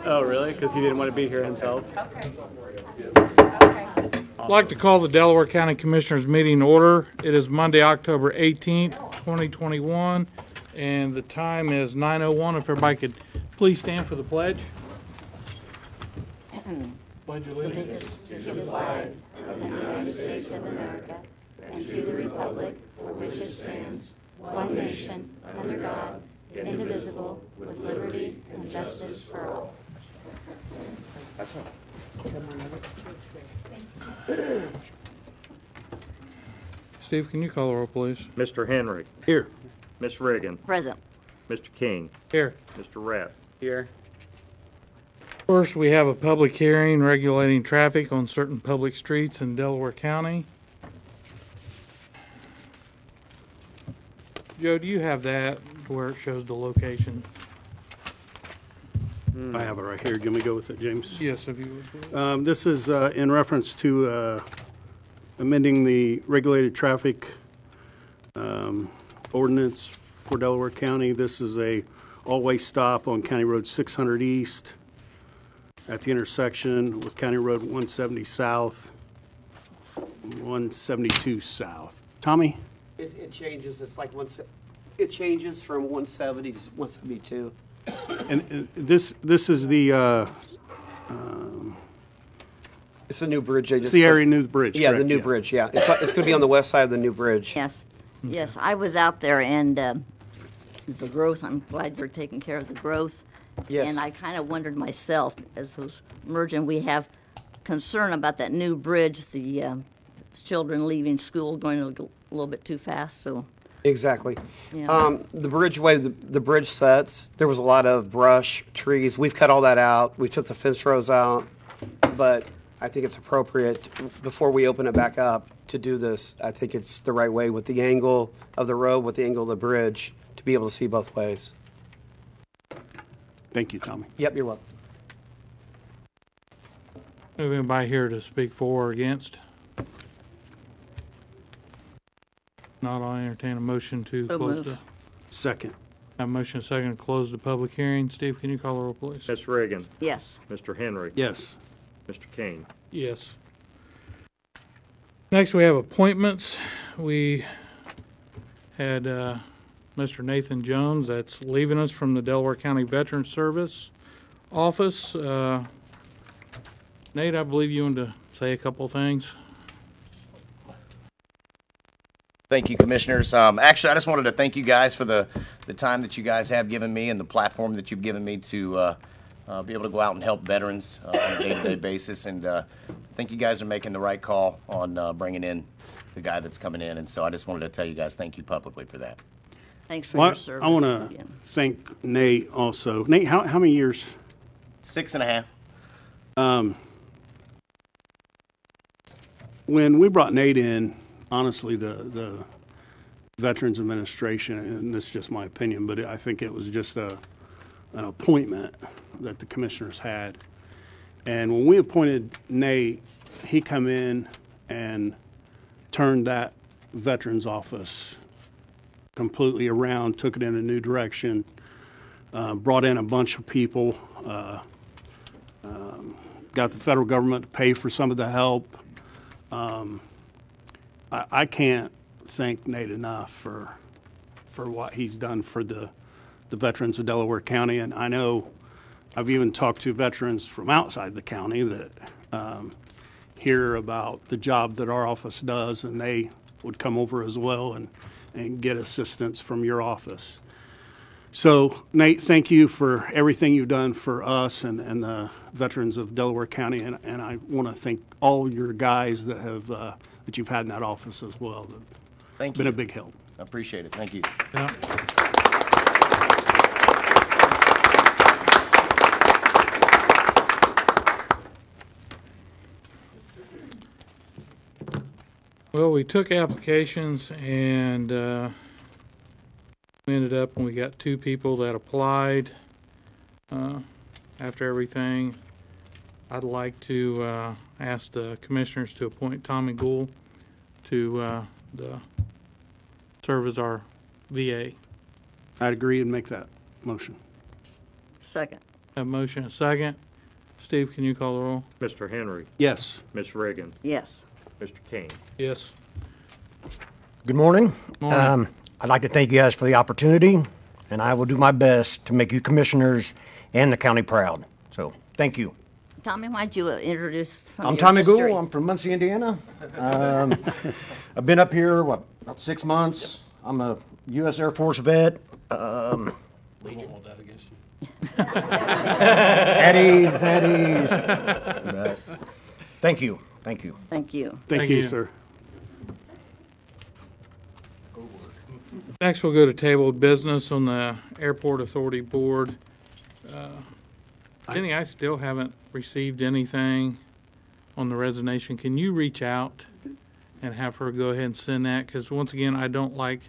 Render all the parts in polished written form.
Oh, really? Because he didn't want to be here himself? Okay. Okay. I'd like to call the Delaware County Commissioners meeting order. It is Monday, October 18th, 2021, and the time is 9:01. If everybody could please stand for the pledge. Pledge allegiance To the flag of the United States of America and to the republic for which it stands, one nation, under God, indivisible, with liberty and justice for all. Steve, can you call the roll, please? Mr. Henry. Here. Miss Reagan. Present. Mr. King. Here. Mr. Rapp. Here. First, we have a public hearing regulating traffic on certain public streets in Delaware County. Joe, do you have that where it shows the location? I have it right here. Can we go with it, James? Yes, if you would. This is in reference to amending the regulated traffic ordinance for Delaware County. This is a all-way stop on County Road 600 East at the intersection with County Road 170 South, 172 South. Tommy? It changes. It's like it changes from 170 to 172. And this is the It's the new bridge. it's the area new bridge. Yeah, correct? the new bridge. Yeah, it's going to be on the west side of the new bridge. Yes. Yes, I was out there and the growth, I'm glad you're taking care of the growth. Yes. And I kind of wondered myself, as was merging, we have concern about that new bridge, the children leaving school going a little bit too fast, so. Exactly. Yeah. The bridge way the bridge sets, there was a lot of brush, trees. We've cut all that out. We took the fence rows out, but I think it's appropriate before we open it back up to do this. I think it's the right way with the angle of the road, with the angle of the bridge, to be able to see both ways. Thank you, Tommy. Yep, you're welcome. Have anybody here to speak for or against? Not, I'll entertain a motion to So close move. the. Second. Have a motion second to close the public hearing. Steve, can you call the roll, please? Miss Reagan. Yes. Mr. Henry. Yes. Mr. King. Yes. Next, we have appointments. We had Mr. Nathan Jones, that's leaving us from the Delaware County Veterans Service Office. Nate, I believe you wanted to say a couple things. Thank you, Commissioners. Actually, I just wanted to thank you guys for the time that you guys have given me and the platform that you've given me to be able to go out and help veterans on a day-to-day basis. And I think you guys are making the right call on bringing in the guy that's coming in. And so I just wanted to tell you guys thank you publicly for that. Thanks for Well, your service. I want to again. thank Nate also. Nate, how many years? 6.5. When we brought Nate in, honestly, the Veterans Administration, and this is just my opinion, but I think it was just an appointment that the commissioners had. And when we appointed Nate, he come in and turned that Veterans Office completely around, took it in a new direction, brought in a bunch of people, got the federal government to pay for some of the help. I can't thank Nate enough for what he's done for the veterans of Delaware County. And I know I've even talked to veterans from outside the county that hear about the job that our office does, and they would come over as well and get assistance from your office. So, Nate, thank you for everything you've done for us and the veterans of Delaware County, and I want to thank all your guys that have that you've had in that office as well. Thank Been you. a big help. I appreciate it. Thank you. Yeah. Well, we took applications and we ended up and we got 2 people that applied. After everything, I'd like to ask the commissioners to appoint Tommy Gould to serve as our VA. I'd agree and make that motion. Second. Have a motion and a second. Steve, can you call the roll? Mr. Henry. Yes. Ms. Reagan. Yes. Mr. King. Yes. Good morning. Morning. I'd like to thank you guys for the opportunity, and I will do my best to make you commissioners and the county proud. So, thank you. Tommy, why don't you introduce some I'm of your Tommy history? Gould. I'm from Muncie, Indiana. I've been up here, about 6 months. I'm a U.S. Air Force vet. At ease. But thank you. Thank you. Thank Thank you, you. sir. Next, we'll go to tabled business on the Airport Authority Board. Jenny, I still haven't received anything on the resignation. Can you reach out and have her go ahead and send that? Because once again, I don't like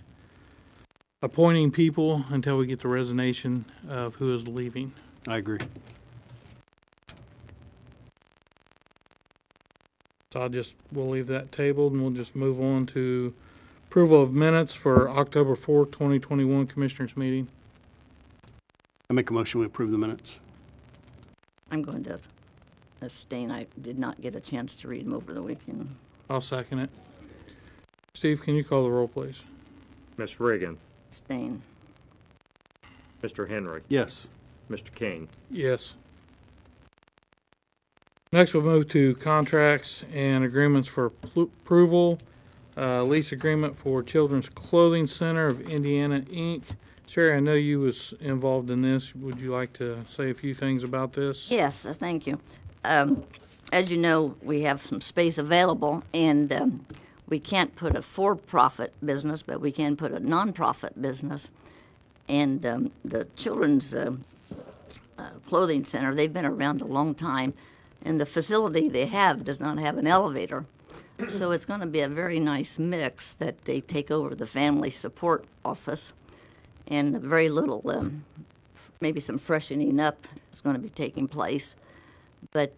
appointing people until we get the resignation of who is leaving. I agree. So we'll leave that tabled and we'll just move on to approval of minutes for October 4th, 2021 Commissioners meeting. I make a motion we approve the minutes. I'm going to abstain. I did not get a chance to read them over the weekend. I'll second it. Steve, can you call the roll, please? Ms. Reagan. Abstain. Mr. Henry. Yes. Mr. King. Yes. Next, we'll move to contracts and agreements for approval. Lease agreement for Children's Clothing Center of Indiana, Inc. Sherry, I know you was involved in this. Would you like to say a few things about this? Yes, thank you. As you know, we have some space available, and we can't put a for-profit business, but we can put a non-profit business. And the Children's Clothing Center, they've been around a long time, and the facility they have does not have an elevator. So it's going to be a very nice mix that they take over the family support office, and very little, maybe some freshening up is going to be taking place. But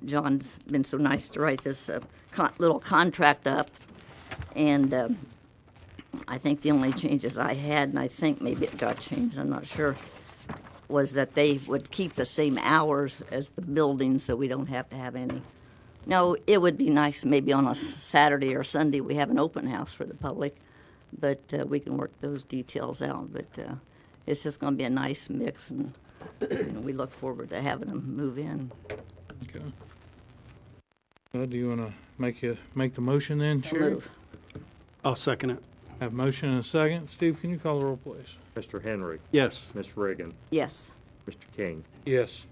John's been so nice to write this little contract up, and I think the only changes I had, and I think maybe it got changed, I'm not sure, was that they would keep the same hours as the building, so we don't have to have any. No, it would be nice maybe on a Saturday or Sunday we have an open house for the public, but we can work those details out. But it's just going to be a nice mix, and we look forward to having them move in. Okay. Do you want to make the motion then, Sherry? Move. I'll second it. Have a motion and a second. Steve, can you call the roll, please? Mr. Henry. Yes. Ms. Reagan. Yes. Mr. King. Yes.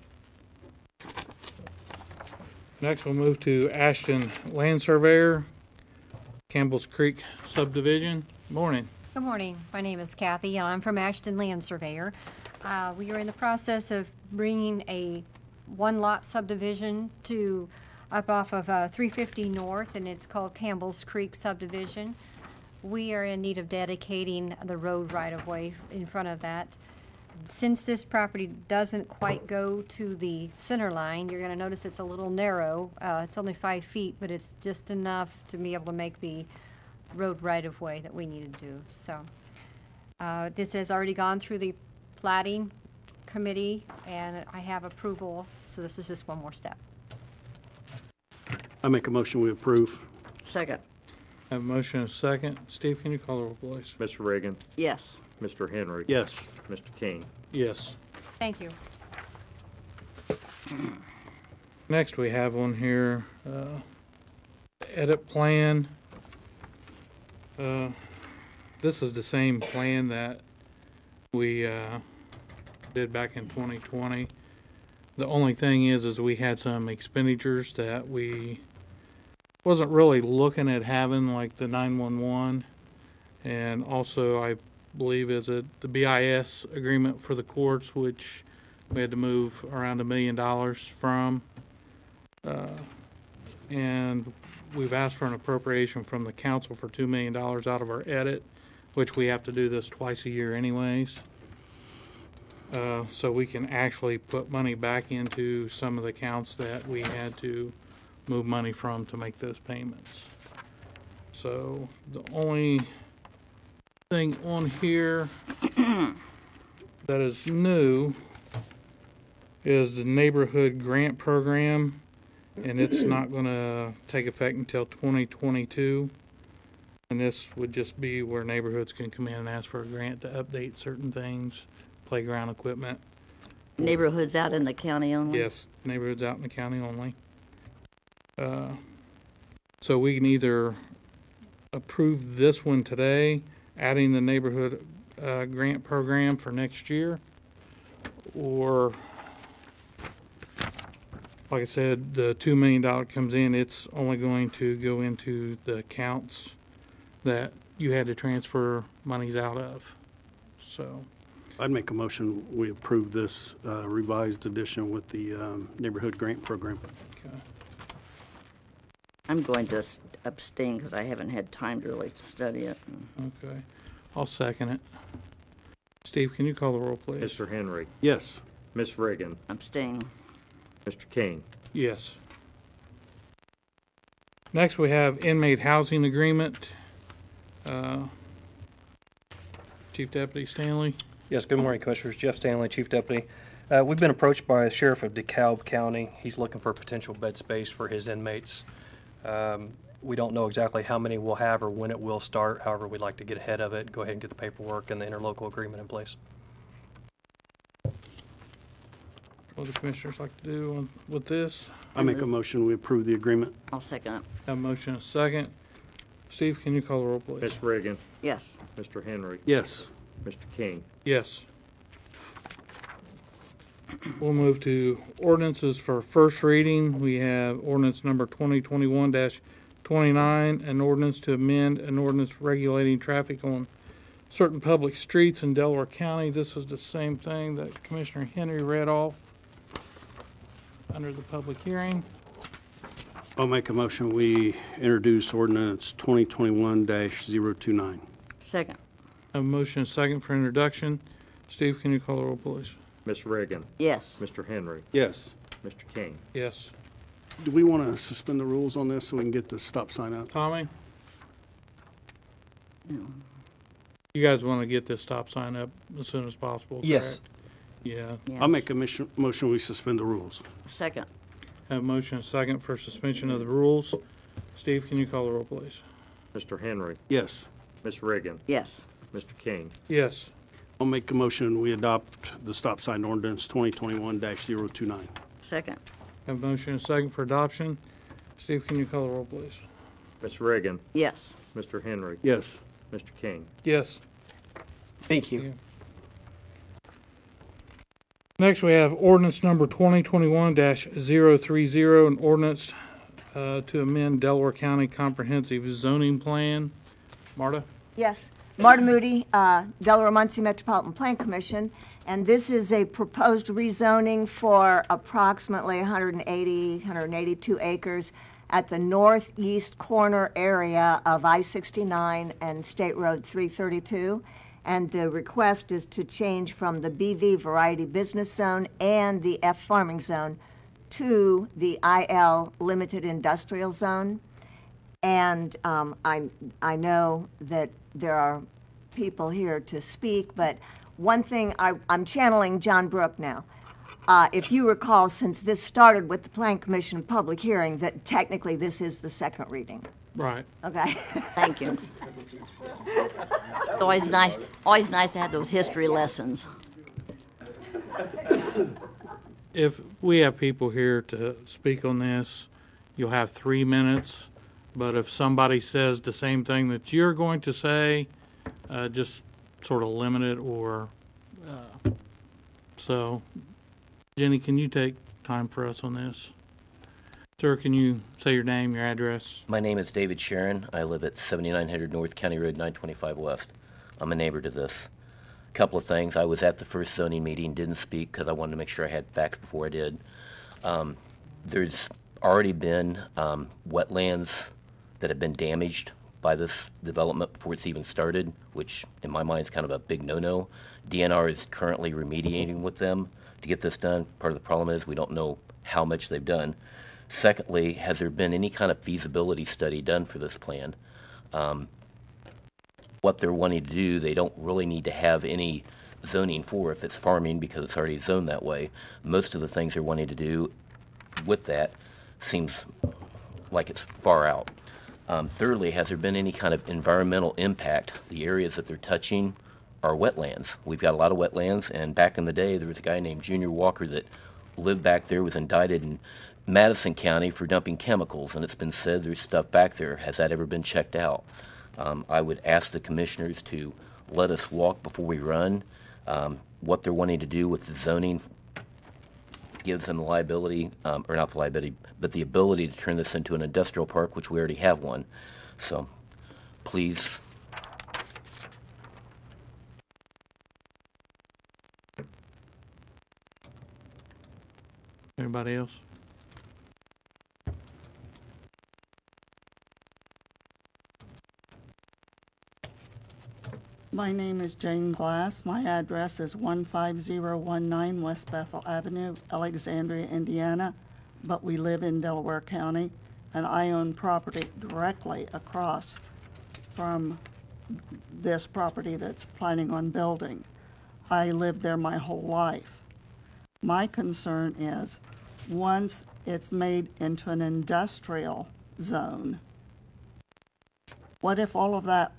Next, we'll move to Ashton Land Surveyor, Campbell's Creek Subdivision. Morning. Good morning. My name is Kathy, and I'm from Ashton Land Surveyor. We are in the process of bringing a one-lot subdivision up off of 350 North, and it's called Campbell's Creek Subdivision. We are in need of dedicating the road right-of-way in front of that. Since this property doesn't quite go to the center line, you're going to notice it's a little narrow. It's only 5 feet, but it's just enough to be able to make the road right-of-way that we need to do. So this has already gone through the plating committee, and I have approval, so this is just one more step. I make a motion we approve. Second. Have a motion and a second. Steve, can you call the roll, please? Ms. Reagan. Yes. Mr. Henry. Yes. Mr. King. Yes. Thank you. Next, we have on here, edit plan. This is the same plan that we did back in 2020. The only thing is we had some expenditures that we wasn't really looking at having, like the 911, and also I believe is the BIS agreement for the courts, which we had to move around $1 million from, and we've asked for an appropriation from the council for $2 million out of our edit, which we have to do this twice a year anyways. So we can actually put money back into some of the accounts that we had to move money from to make those payments. So the only thing on here that is new is the neighborhood grant program, and it's not going to take effect until 2022. And this would just be where neighborhoods can come in and ask for a grant to update certain things, playground equipment. Neighborhoods out in the county only? Yes, neighborhoods out in the county only. So we can either approve this one today, adding the neighborhood grant program for next year, or, like I said, the $2 million comes in, it's only going to go into the accounts that you had to transfer monies out of. So I'd make a motion, we approve this revised edition with the neighborhood grant program. okay. I'm going to abstain because I haven't had time to really study it. Okay, I'll second it. Steve, can you call the roll, please? Mr. Henry. Yes. Ms. Reagan. Abstain. Mr. King. Yes. Next, we have inmate housing agreement. Chief Deputy Stanley. Yes, good morning, Commissioners. Jeff Stanley, Chief Deputy. We've been approached by the Sheriff of DeKalb County. He's looking for potential bed space for his inmates. We don't know exactly how many we'll have or when it will start. However, we'd like to get ahead of it, go ahead and get the paperwork and the interlocal agreement in place. What do the commissioners like to do with this? I make a motion, we approve the agreement. I'll second it. Have a motion and a second. Steve, can you call the roll, please? Ms. Reagan. Yes. Mr. Henry. Yes. Mr. King. Yes. We'll move to ordinances for first reading. We have ordinance number 2021-29, an ordinance to amend an ordinance regulating traffic on certain public streets in Delaware County. This is the same thing that Commissioner Henry read off under the public hearing. I'll make a motion, we introduce ordinance 2021-029. Second. Have a motion and a second for introduction. Steve, can you call the roll, please? Ms. Reagan. Yes. Mr. Henry. Yes. Mr. King. Yes. Do we want to suspend the rules on this so we can get the stop sign up? Tommy? You guys want to get this stop sign up as soon as possible? Yes. correct? Yeah. Yeah. I'll make a motion, we suspend the rules. Second. Have a motion and a second for suspension of the rules. Steve, can you call the roll, please? Mr. Henry. Yes. Ms. Reagan. Yes. Mr. King. Yes. I'll make a motion, we adopt the stop sign ordinance 2021-029. Second. Have a motion and a second for adoption. Steve, can you call the roll, please? Ms. Reagan. Yes. Mr. Henry. Yes. Mr. King. Yes. Thank you. Next, we have ordinance number 2021-030, an ordinance to amend Delaware County Comprehensive Zoning Plan. Marta? Yes, Marta Moody, Delaware-Muncie Metropolitan Plan Commission, and this is a proposed rezoning for approximately 182 acres at the northeast corner area of I-69 and State Road 332. And the request is to change from the BV Variety Business Zone and the F Farming Zone to the IL Limited Industrial Zone. And I know that there are people here to speak, but one thing, I'm channeling John Brook now. If you recall, since this started with the Plan Commission public hearing, that technically this is the second reading. Right. Okay. Thank you. It's always nice to have those history lessons. If we have people here to speak on this, you'll have 3 minutes. But if somebody says the same thing that you're going to say, just sort of limit it or, so. Jenny, can you take time for us on this? Sir, can you say your name, your address? My name is David Sharon. I live at 7900 North County Road 925 West. I'm a neighbor to this. A couple of things. I was at the first zoning meeting, didn't speak because I wanted to make sure I had facts before I did. There's already been wetlands that have been damaged by this development before it's even started, which in my mind is kind of a big no-no. DNR is currently remediating with them to get this done. Part of the problem is we don't know how much they've done. Secondly, has there been any kind of feasibility study done for this plan? What they're wanting to do, they don't really need to have any zoning for if it's farming because it's already zoned that way. Most of the things they're wanting to do with that seems like it's far out. Thirdly, has there been any kind of environmental impact? The areas that they're touching are wetlands. We've got a lot of wetlands, and back in the day, there was a guy named Junior Walker that lived back there, was indicted in Madison County for dumping chemicals, and it's been said there's stuff back there. Has that ever been checked out? I would ask the commissioners to let us walk before we run. What they're wanting to do with the zoning gives them the liability, or not the liability, but the ability to turn this into an industrial park, which we already have one. So, please. Anybody else? My name is Jane Glass. My address is 15019 West Bethel Avenue, Alexandria, Indiana, but we live in Delaware County, and I own property directly across from this property that's planning on building. I lived there my whole life. My concern is once it's made into an industrial zone, what if all of that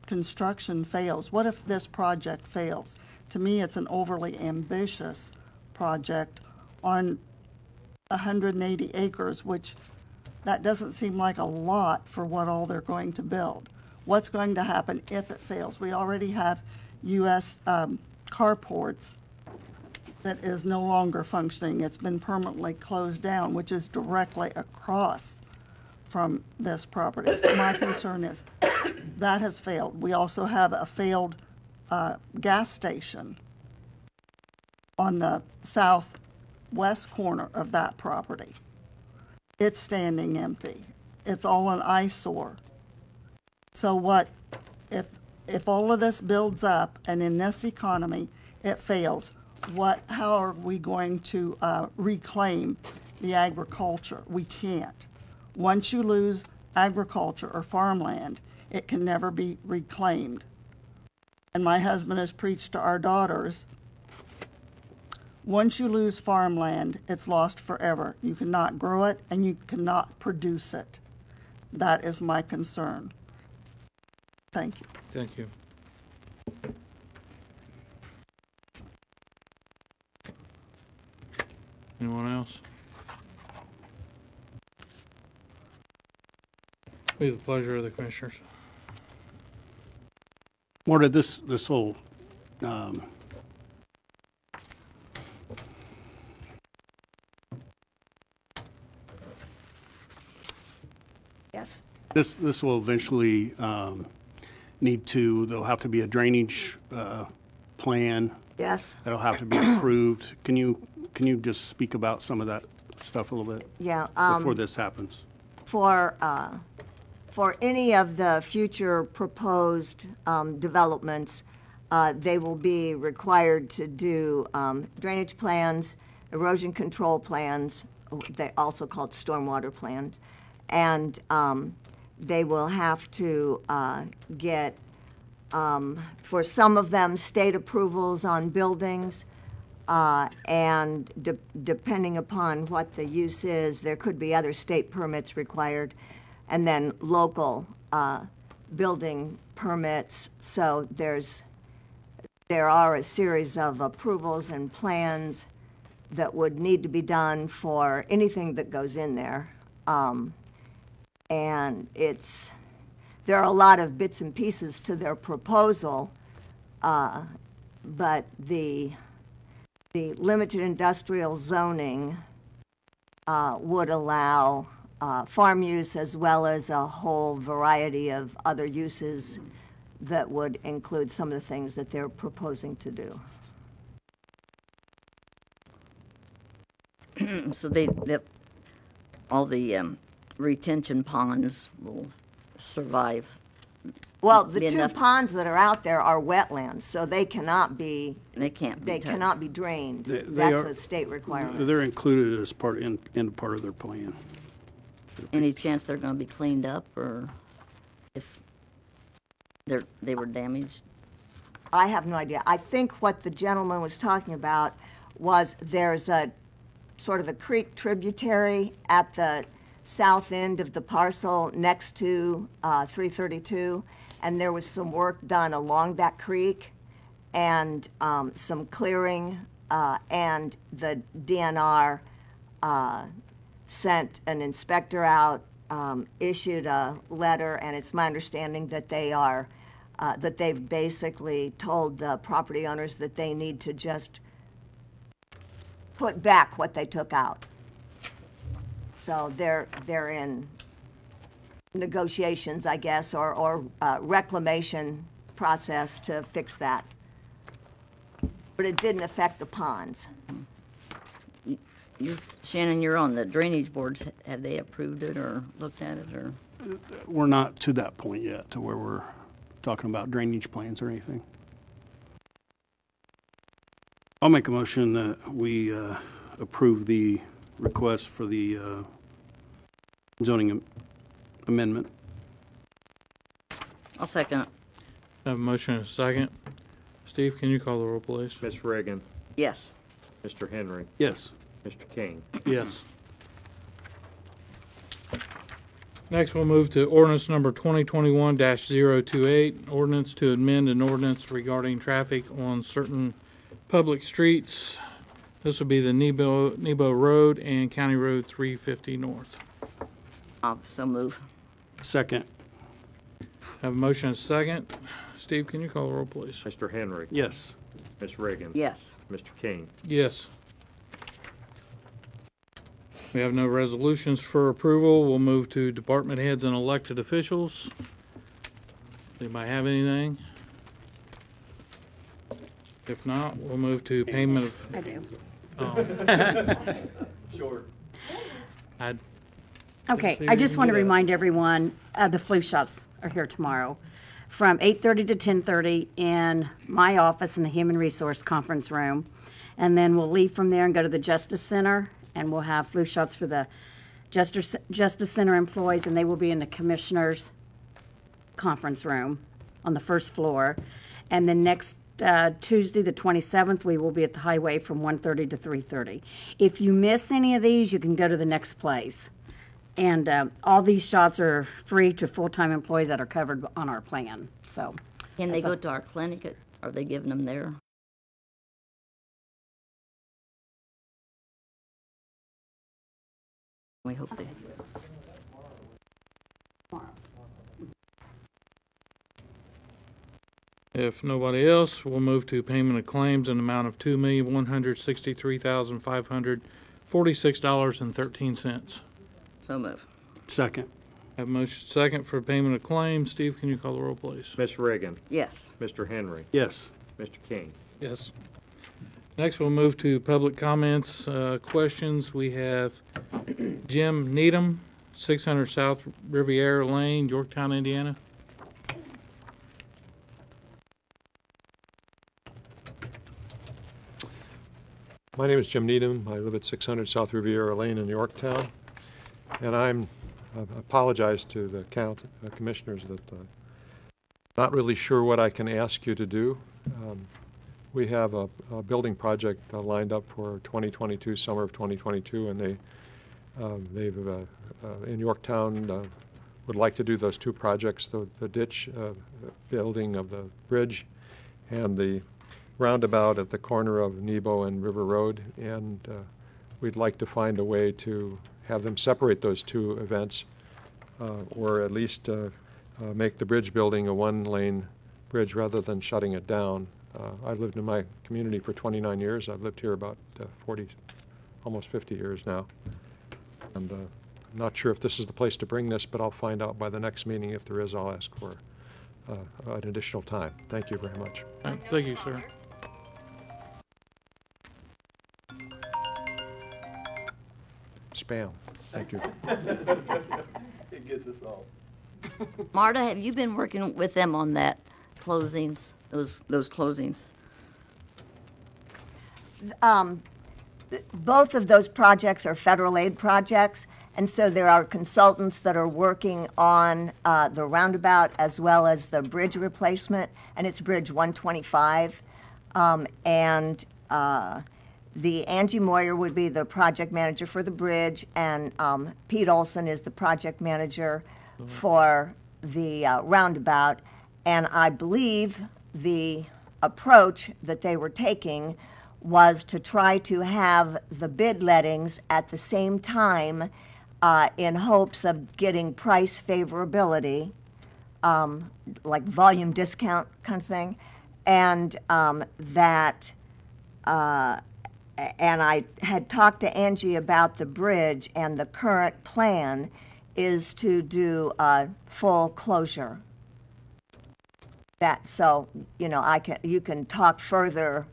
construction fails? What if this project fails? To me, it's an overly ambitious project on 180 acres, which that doesn't seem like a lot for what all they're going to build. What's going to happen if it fails? We already have U.S. carports that is no longer functioning. It's been permanently closed down, which is directly across from this property. So my concern is that has failed. We also have a failed gas station on the southwest corner of that property. It's standing empty. It's all an eyesore. So what if all of this builds up and in this economy it fails, how are we going to reclaim the agriculture? We can't. Once you lose agriculture or farmland, it can never be reclaimed. And my husband has preached to our daughters, once you lose farmland, it's lost forever. You cannot grow it and you cannot produce it. That is my concern. Thank you. Thank you. Anyone else? Be the pleasure of the commissioners. Marta, this whole Yes. This will eventually there'll have to be a drainage plan. Yes. That'll have to be approved. Can you just speak about some of that stuff a little bit? Yeah. Before this happens. For any of the future proposed developments, they will be required to do drainage plans, erosion control plans, they also called stormwater plans, and they will have to get, for some of them, state approvals on buildings, and depending upon what the use is, there could be other state permits required, and then local building permits. So there are a series of approvals and plans that would need to be done for anything that goes in there. And there are a lot of bits and pieces to their proposal, but the limited industrial zoning would allow farm use as well as a whole variety of other uses that would include some of the things that they're proposing to do. So all the retention ponds will survive. Well, the two ponds that are out there are wetlands, so they cannot be. They can't be. They cannot be drained. That's a state requirement. They're included as part of their plan. Any chance they're going to be cleaned up, or if they were damaged? I have no idea. I think what the gentleman was talking about was there's a sort of a creek tributary at the south end of the parcel next to 332, and there was some work done along that creek and some clearing, and the DNR sent an inspector out, issued a letter, and it's my understanding that that they've basically told the property owners that they need to just put back what they took out. So they're in negotiations, I guess, or reclamation process to fix that. But it didn't affect the ponds. Shannon, you're on the drainage boards. Have they approved it or looked at it, or? We're not to that point yet, to where we're talking about drainage plans or anything. I'll make a motion that we approve the request for the zoning amendment. I'll second it. Have a motion and a second. Steve, can you call the roll, please? Ms. Reagan, Yes. Mr. Henry, Yes. Mr. King. Yes. Next, we'll move to ordinance number 2021-028, ordinance to amend an ordinance regarding traffic on certain public streets. This will be the Nebo Road and County Road 350 North. I'll so move. Second. Have a motion and a second. Steve, can you call the roll, please? Mr. Henry, Yes. Ms. Reagan. Yes. Mr. King. Yes. We have no resolutions for approval. We'll move to department heads and elected officials. Anybody have anything? If not, we'll move to payment of. I do. Short. Okay, I just want to remind everyone, the flu shots are here tomorrow from 8:30 to 10:30 in my office in the Human Resource Conference Room. And then we'll leave from there and go to the Justice Center, and we'll have flu shots for the Justice Center employees, and they will be in the Commissioner's Conference Room on the first floor. And then next Tuesday, the 27th, we will be at the highway from 1:30 to 3:30. If you miss any of these, you can go to the next place. And all these shots are free to full-time employees that are covered on our plan. So, Can they go to our clinic? Are they giving them there? We hope they. If nobody else, we'll move to payment of claims in the amount of $2,163,546.13. So move. Second. Have a motion second for payment of claims. Steve, can you call the roll, please? Ms. Reagan, Yes. Mr. Henry, Yes. Mr. King. Yes. Next, we'll move to public comments, questions. We have Jim Needham, 600 South Riviera Lane, Yorktown, Indiana. My name is Jim Needham. I live at 600 South Riviera Lane in Yorktown. And I apologize to the commissioners that not really sure what I can ask you to do. We have a building project lined up for 2022, summer of 2022, and they've in Yorktown would like to do those two projects, the ditch building of the bridge and the roundabout at the corner of Nebo and River Road, and we'd like to find a way to have them separate those two events, or at least make the bridge building a one-lane bridge rather than shutting it down. I've lived in my community for 29 years. I've lived here about 40, almost 50 years now. And I'm not sure if this is the place to bring this, but I'll find out by the next meeting. If there is, I'll ask for an additional time. Thank you very much. Thank you, sir. Spam. Thank you. It gets us all. Marta, have you been working with them on that closings, those closings? Both of those projects are federal aid projects, And so there are consultants that are working on the roundabout as well as the bridge replacement, and it's Bridge 125. The Angie Moyer would be the project manager for the bridge, and Pete Olson is the project manager for the roundabout. And I believe the approach that they were taking was to try to have the bid lettings at the same time in hopes of getting price favorability, like volume discount kind of thing, and and I had talked to Angie about the bridge, and the current plan is to do a full closure. So, you know, you can talk further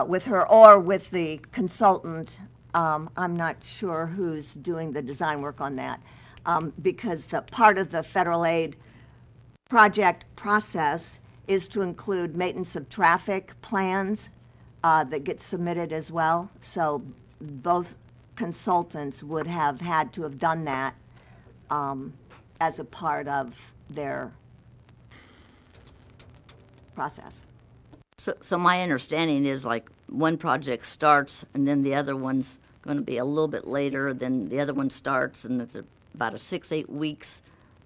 with her or with the consultant. I'm not sure who's doing the design work on that, because the part of the federal aid project process is to include maintenance of traffic plans that get submitted as well. So both consultants would have had to have done that as a part of their process. So my understanding is like one project starts and then the other one's going to be a little bit later, then the other one starts, and it's about a 6-8 weeks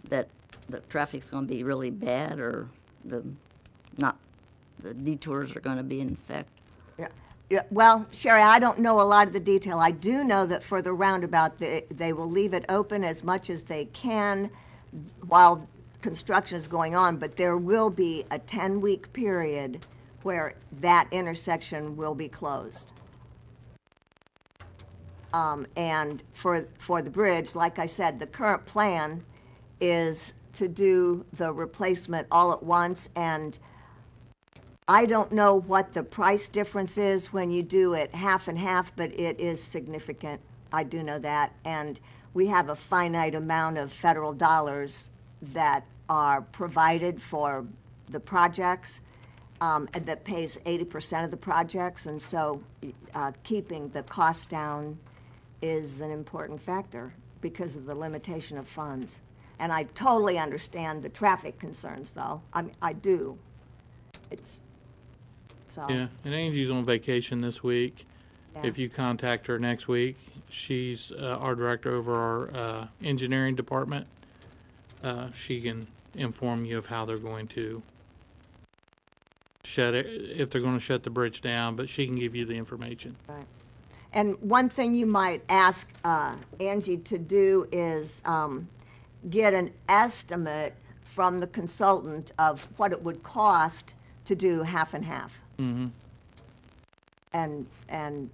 that the traffic's going to be really bad, or the detours are going to be in effect. Yeah, well, Sherry, I don't know a lot of the detail. I do know that for the roundabout, they will leave it open as much as they can while construction is going on, but there will be a 10-week period where that intersection will be closed. And for the bridge, like I said, the current plan is to do the replacement all at once, and I don't know what the price difference is when you do it half and half, but it is significant. I do know that. And we have a finite amount of federal dollars that are provided for the projects, and that pays 80% of the projects. And so keeping the cost down is an important factor because of the limitation of funds. And I totally understand the traffic concerns, though. I do. Yeah, and Angie's on vacation this week. Yeah. If you contact her next week, she's our director over our engineering department. She can inform you of how they're going to shut it, if they're going to shut the bridge down, but she can give you the information. Right. And one thing you might ask Angie to do is get an estimate from the consultant of what it would cost to do half and half. Mm-hmm. And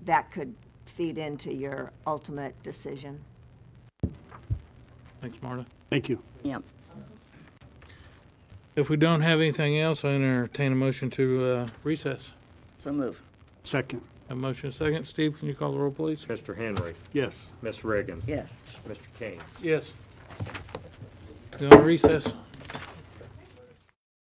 that could feed into your ultimate decision. Thanks, Marta. Thank you. Yep. If we don't have anything else, I entertain a motion to recess. So move. Second. A motion, a second. Steve, can you call the roll, please? Mr. Henry. Yes. Ms. Reagan. Yes. Mr. King. Yes. Go on recess.